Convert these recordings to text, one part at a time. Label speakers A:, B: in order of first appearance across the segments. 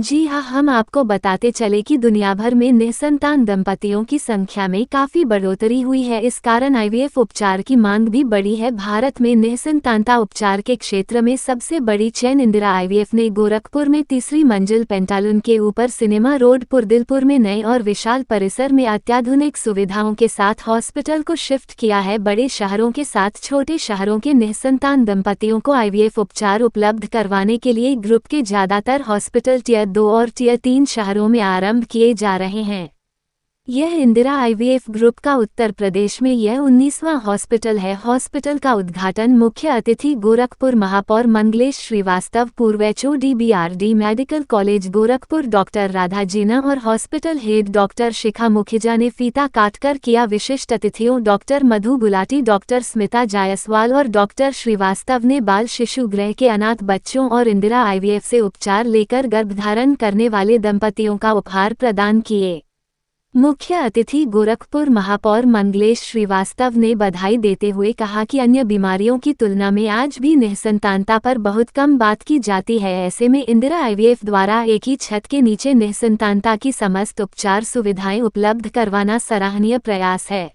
A: जी हाँ, हम आपको बताते चले कि दुनिया भर में निसंतान दंपतियों की संख्या में काफी बढ़ोतरी हुई है। इस कारण आईवीएफ उपचार की मांग भी बढ़ी है। भारत में निसंतानता उपचार के क्षेत्र में सबसे बड़ी चेन इंदिरा आईवीएफ ने गोरखपुर में तीसरी मंजिल पेंटालून के ऊपर सिनेमा रोड पुरदिलपुर में नए और विशाल परिसर में अत्याधुनिक सुविधाओं के साथ हॉस्पिटल को शिफ्ट किया है। बड़े शहरों के साथ छोटे शहरों के निसंतान दंपतियों को आईवीएफ उपचार उपलब्ध करवाने के लिए ग्रुप के ज्यादातर हॉस्पिटल टियर 2 और टियर 3 शहरों में आरंभ किए जा रहे हैं। यह इंदिरा आईवीएफ ग्रुप का उत्तर प्रदेश में यह 19वां हॉस्पिटल है। हॉस्पिटल का उद्घाटन मुख्य अतिथि गोरखपुर महापौर मंगलेश श्रीवास्तव, पूर्व HOD BRD medical college Gorakhpur doctor Radha Jeena और hospital head doctor Shikha Mukhija ने फीता काटकर किया। विशिष्ट अतिथियों डॉक्टर मधु गुलाटी, डॉक्टर स्मिता जायसवाल और डॉक्टर श्रीवास्तव ने बाल शिशु गृह के अनाथ बच्चों और इंदिरा आईवीएफ से उपचार लेकर गर्भधारण करने वाले दंपतियों का उपहार प्रदान किए। मुख्य अतिथि गोरखपुर महापौर मंगलेश श्रीवास्तव ने बधाई देते हुए कहा कि अन्य बीमारियों की तुलना में आज भी निसंतानता पर बहुत कम बात की जाती है। ऐसे में इंदिरा आईवीएफ द्वारा एक ही छत के नीचे निसंतानता की समस्त उपचार सुविधाएं उपलब्ध करवाना सराहनीय प्रयास है।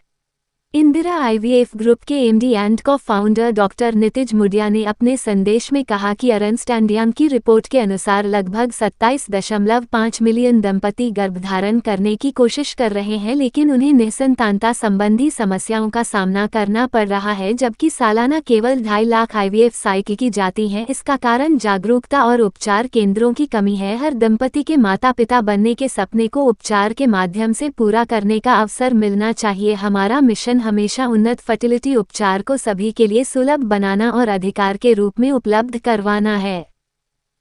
A: इंदिरा आईवीएफ ग्रुप के एमडी एंड को-फाउंडर डॉक्टर नितिज मुडिया ने अपने संदेश में कहा कि अर्नस्ट एंड यंग की रिपोर्ट के अनुसार लगभग 27.5 मिलियन दंपति गर्भधारण करने की कोशिश कर रहे हैं, लेकिन उन्हें निसंतानता संबंधी समस्याओं का सामना करना पड़ रहा है, जबकि सालाना केवल 2.5 लाख आईवीएफ साइकिल की जाती हैं। इसका कारण जागरूकता और उपचार केंद्रों की कमी है। हर दंपति के माता पिता बनने के सपने को उपचार के माध्यम से पूरा करने का अवसर मिलना चाहिए। हमारा मिशन हमेशा उन्नत फर्टिलिटी उपचार को सभी के लिए सुलभ बनाना और अधिकार के रूप में उपलब्ध करवाना है।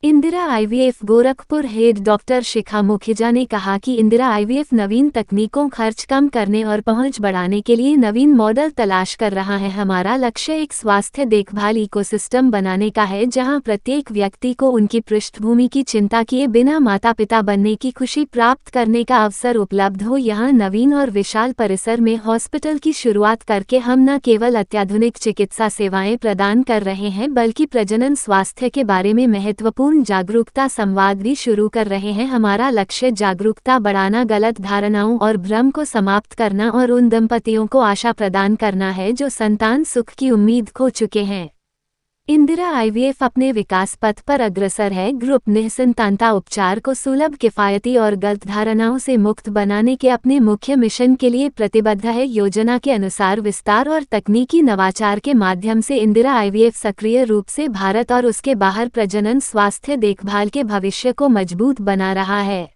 A: Indira IVF Gorakhpur head doctor Shikha Mukhija ने कहा कि इंदिरा आईवीएफ नवीन तकनीकों, खर्च कम करने और पहुंच बढ़ाने के लिए नवीन मॉडल तलाश कर रहा है। हमारा लक्ष्य एक स्वास्थ्य देखभाल इकोसिस्टम बनाने का है, जहां प्रत्येक व्यक्ति को उनकी पृष्ठभूमि की चिंता किए बिना माता पिता बनने की खुशी प्राप्त करने का अवसर उपलब्ध हो। यहां नवीन और विशाल परिसर में हॉस्पिटल की शुरुआत करके हम न केवल अत्याधुनिक चिकित्सा सेवाएं प्रदान कर रहे हैं, बल्कि प्रजनन स्वास्थ्य के बारे में महत्वपूर्ण जागरूकता संवाद भी शुरू कर रहे हैं। हमारा लक्ष्य जागरूकता बढ़ाना, गलत धारणाओं और भ्रम को समाप्त करना और उन दंपतियों को आशा प्रदान करना है जो संतान सुख की उम्मीद खो चुके हैं। इंदिरा आईवीएफ अपने विकास पथ पर अग्रसर है। ग्रुप निसंतानता उपचार को सुलभ, किफायती और गलत धारणाओं से मुक्त बनाने के अपने मुख्य मिशन के लिए प्रतिबद्ध है। योजना के अनुसार विस्तार और तकनीकी नवाचार के माध्यम से इंदिरा आईवीएफ सक्रिय रूप से भारत और उसके बाहर प्रजनन स्वास्थ्य देखभाल के भविष्य को मजबूत बना रहा है।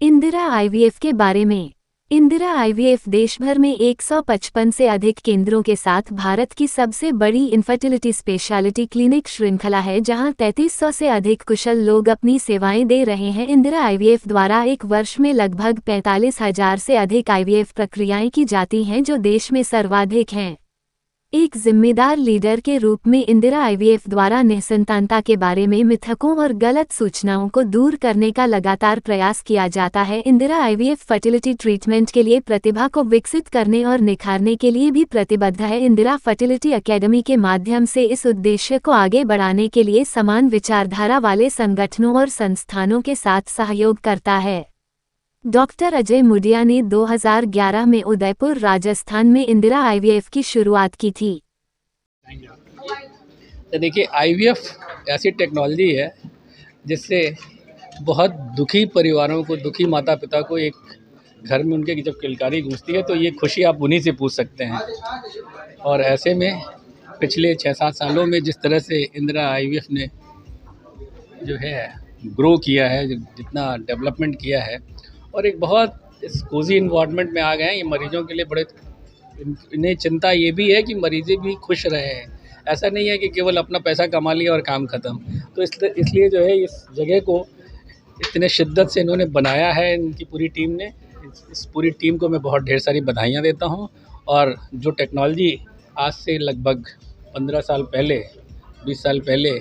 A: इंदिरा आईवीएफ के बारे में। इंदिरा आईवीएफ देश भर में 155 से अधिक केंद्रों के साथ भारत की सबसे बड़ी इनफर्टिलिटी स्पेशलिटी क्लिनिक श्रृंखला है, जहां 3300 से अधिक कुशल लोग अपनी सेवाएं दे रहे हैं। इंदिरा आईवीएफ द्वारा एक वर्ष में लगभग 45,000 से अधिक आईवीएफ प्रक्रियाएं की जाती हैं, जो देश में सर्वाधिक हैं। एक जिम्मेदार लीडर के रूप में इंदिरा आईवीएफ द्वारा निसंतानता के बारे में मिथकों और गलत सूचनाओं को दूर करने का लगातार प्रयास किया जाता है। इंदिरा आईवीएफ फर्टिलिटी ट्रीटमेंट के लिए प्रतिभा को विकसित करने और निखारने के लिए भी प्रतिबद्ध है। इंदिरा फर्टिलिटी एकेडमी के माध्यम से इस उद्देश्य को आगे बढ़ाने के लिए समान विचारधारा वाले संगठनों और संस्थानों के साथ सहयोग करता है। डॉक्टर अजय मुडिया ने 2011 में उदयपुर, राजस्थान में इंदिरा आईवीएफ की शुरुआत की थी।
B: तो देखिए, आईवीएफ ऐसी टेक्नोलॉजी है जिससे बहुत दुखी परिवारों को, दुखी माता पिता को एक घर में उनके जब किलकारी गूंजती है तो ये खुशी आप उन्हीं से पूछ सकते हैं। और ऐसे में पिछले 6-7 सालों में जिस तरह से इंदिरा आईवीएफ ने जो है ग्रो किया है, जितना डेवलपमेंट किया है, और एक बहुत इस कोजी इन्वायरमेंट में आ गए हैं। ये मरीजों के लिए बड़े, इन्हें चिंता ये भी है कि मरीज़ें भी खुश रहे हैं। ऐसा नहीं है कि केवल अपना पैसा कमा लिया और काम ख़त्म। तो इसलिए जो है इस जगह को इतने शिद्दत से इन्होंने बनाया है, इनकी पूरी टीम ने। इस पूरी टीम को मैं बहुत ढेर सारी बधाइयाँ देता हूँ। और जो टेक्नोलॉजी आज से लगभग 15 साल पहले, 20 साल पहले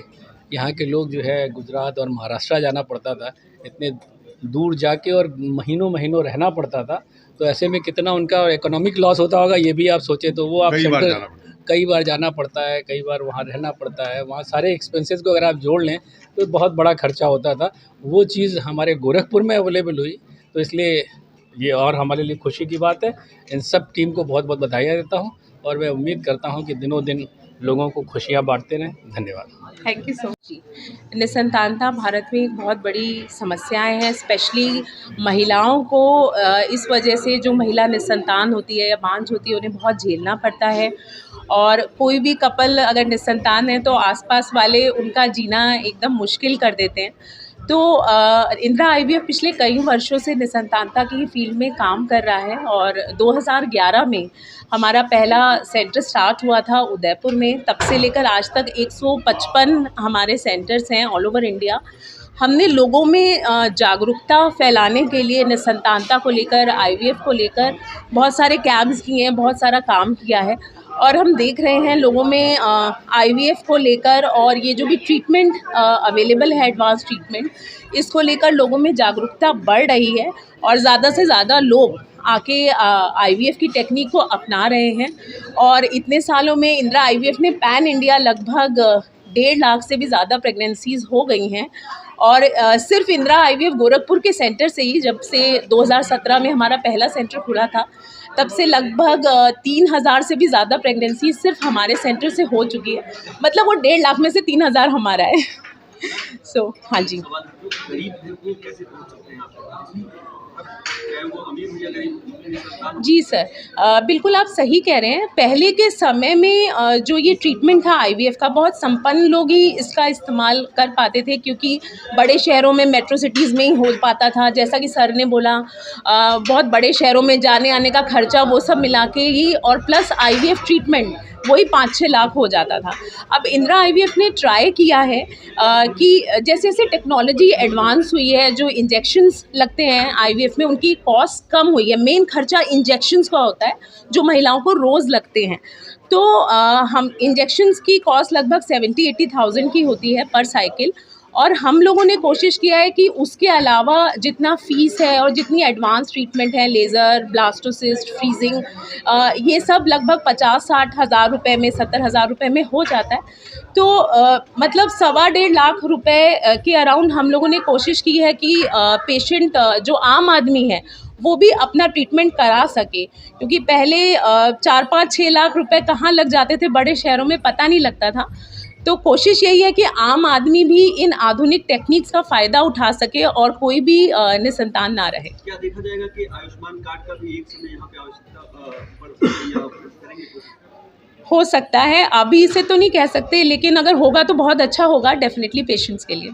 B: यहाँ के लोग जो है गुजरात और महाराष्ट्र जाना पड़ता था, इतने दूर जाके और महीनों महीनों रहना पड़ता था, तो ऐसे में कितना उनका इकोनॉमिक लॉस होता होगा ये भी आप सोचें। तो वो आप कई बार जाना पड़ता है, कई बार वहाँ रहना पड़ता है, वहाँ सारे एक्सपेंसेस को अगर आप जोड़ लें तो बहुत बड़ा खर्चा होता था। वो चीज़ हमारे गोरखपुर में अवेलेबल हुई, तो इसलिए ये और हमारे लिए खुशी की बात है। इन सब टीम को बहुत बहुत बधाइयाँ देता हूँ और मैं उम्मीद करता हूँ कि दिनों दिन लोगों को खुशियाँ बांटते रहें। धन्यवाद।
C: थैंक यू सो मच जी। निसंतानता भारत में एक बहुत बड़ी समस्याएं हैं, स्पेशली महिलाओं को इस वजह से जो महिला निसंतान होती है या बांझ होती है उन्हें बहुत झेलना पड़ता है। और कोई भी कपल अगर निसंतान है तो आसपास वाले उनका जीना एकदम मुश्किल कर देते हैं। तो इंदिरा आईवीएफ पिछले कई वर्षों से निसंतानता की फील्ड में काम कर रहा है और 2011 में हमारा पहला सेंटर स्टार्ट हुआ था उदयपुर में। तब से लेकर आज तक 155 हमारे सेंटर्स हैं ऑल ओवर इंडिया। हमने लोगों में जागरूकता फैलाने के लिए निसंतानता को लेकर, आईवीएफ को लेकर बहुत सारे कैंप्स किए हैं, बहुत सारा काम किया है और हम देख रहे हैं लोगों में आईवीएफ को लेकर और ये जो भी ट्रीटमेंट अवेलेबल है, एडवांस ट्रीटमेंट, इसको लेकर लोगों में जागरूकता बढ़ रही है और ज़्यादा से ज़्यादा लोग आके आईवीएफ की टेक्निक को अपना रहे हैं। और इतने सालों में इंदिरा आईवीएफ ने पैन इंडिया लगभग 1.5 लाख से भी ज़्यादा प्रेगनेंसीज़ हो गई हैं। और सिर्फ इंदिरा आईवीएफ गोरखपुर के सेंटर से ही, जब से 2017 में हमारा पहला सेंटर खुला था, तब से लगभग 3000 से भी ज़्यादा प्रेगनेंसी सिर्फ हमारे सेंटर से हो चुकी है। मतलब वो 1.5 लाख में से 3000 हमारा है। सो हाँ जी। जी सर, बिल्कुल आप सही कह रहे हैं। पहले के समय में जो ये ट्रीटमेंट था आईवीएफ का, बहुत संपन्न लोग ही इसका इस्तेमाल कर पाते थे क्योंकि बड़े शहरों में, मेट्रो सिटीज़ में ही हो पाता था। जैसा कि सर ने बोला, बहुत बड़े शहरों में जाने आने का खर्चा वो सब मिला के ही, और प्लस आईवीएफ ट्रीटमेंट वही 5-6 लाख हो जाता था। अब इंदिरा आईवीएफ ने ट्राई किया है कि जैसे जैसे टेक्नोलॉजी एडवांस हुई है, जो इंजेक्शंस लगते हैं आईवीएफ में उनकी कॉस्ट कम हुई है। मेन खर्चा इंजेक्शंस का होता है जो महिलाओं को रोज़ लगते हैं। तो हम इंजेक्शंस की कॉस्ट लगभग 70-80,000 की होती है पर साइकिल। और हम लोगों ने कोशिश किया है कि उसके अलावा जितना फ़ीस है और जितनी एडवांस ट्रीटमेंट है, लेज़र, ब्लास्टोसिस्ट, फ्रीजिंग, ये सब लगभग 50-60 हज़ार रुपये में, 70 हज़ार रुपये में हो जाता है। तो मतलब 1.25 लाख रुपए के अराउंड हम लोगों ने कोशिश की है कि पेशेंट जो आम आदमी है वो भी अपना ट्रीटमेंट करा सके, क्योंकि पहले 4-5-6 लाख रुपए कहाँ लग जाते थे बड़े शहरों में, पता नहीं लगता था। तो कोशिश यही है कि आम आदमी भी इन आधुनिक टेक्निक्स का फ़ायदा उठा सके और कोई भी निसंतान ना रहे।
D: क्या देखा जाएगा कि आयुष्मान कार्ड का भी एक समय यहाँ पे आवश्यकता करेंगे?
C: हो सकता है, अभी इसे तो नहीं कह सकते, लेकिन अगर होगा तो बहुत अच्छा होगा डेफिनेटली पेशेंट्स के लिए।